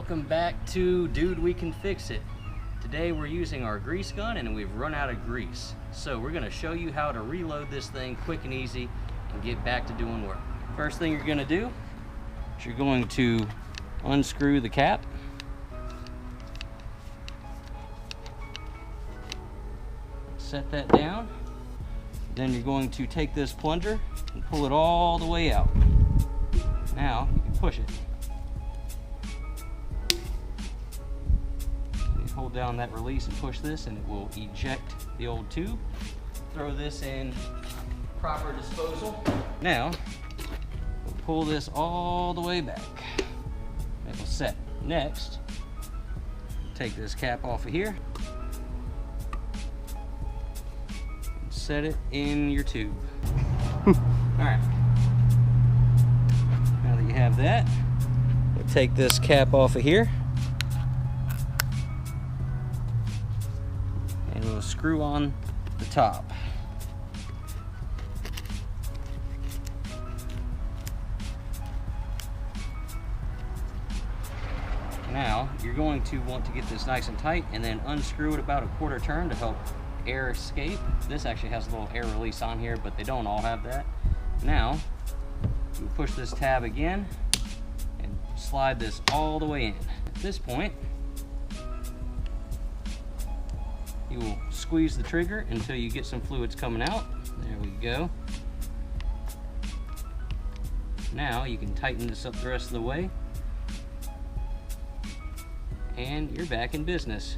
Welcome back to Dude, We Can Fix It. Today we're using our grease gun and we've run out of grease. So we're gonna show you how to reload this thing quick and easy and get back to doing work. First thing you're gonna do is you're going to unscrew the cap. Set that down. Then you're going to take this plunger and pull it all the way out. Now you can push it. Hold down that release and push this and it will eject the old tube. Throw this in proper disposal. Now, we'll pull this all the way back. It will set. Next, take this cap off of here. And set it in your tube. All right. Now that you have that, we'll take this cap off of here. And we'll screw on the top. Now, you're going to want to get this nice and tight and then unscrew it about a quarter turn to help air escape. This actually has a little air release on here, but they don't all have that. Now, you push this tab again and slide this all the way in. At this point, you will squeeze the trigger until you get some fluids coming out. There we go. Now you can tighten this up the rest of the way. And you're back in business.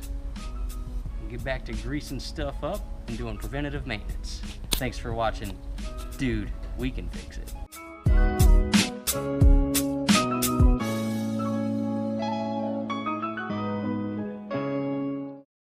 Get back to greasing stuff up and doing preventative maintenance. Thanks for watching. Dude, we can fix it.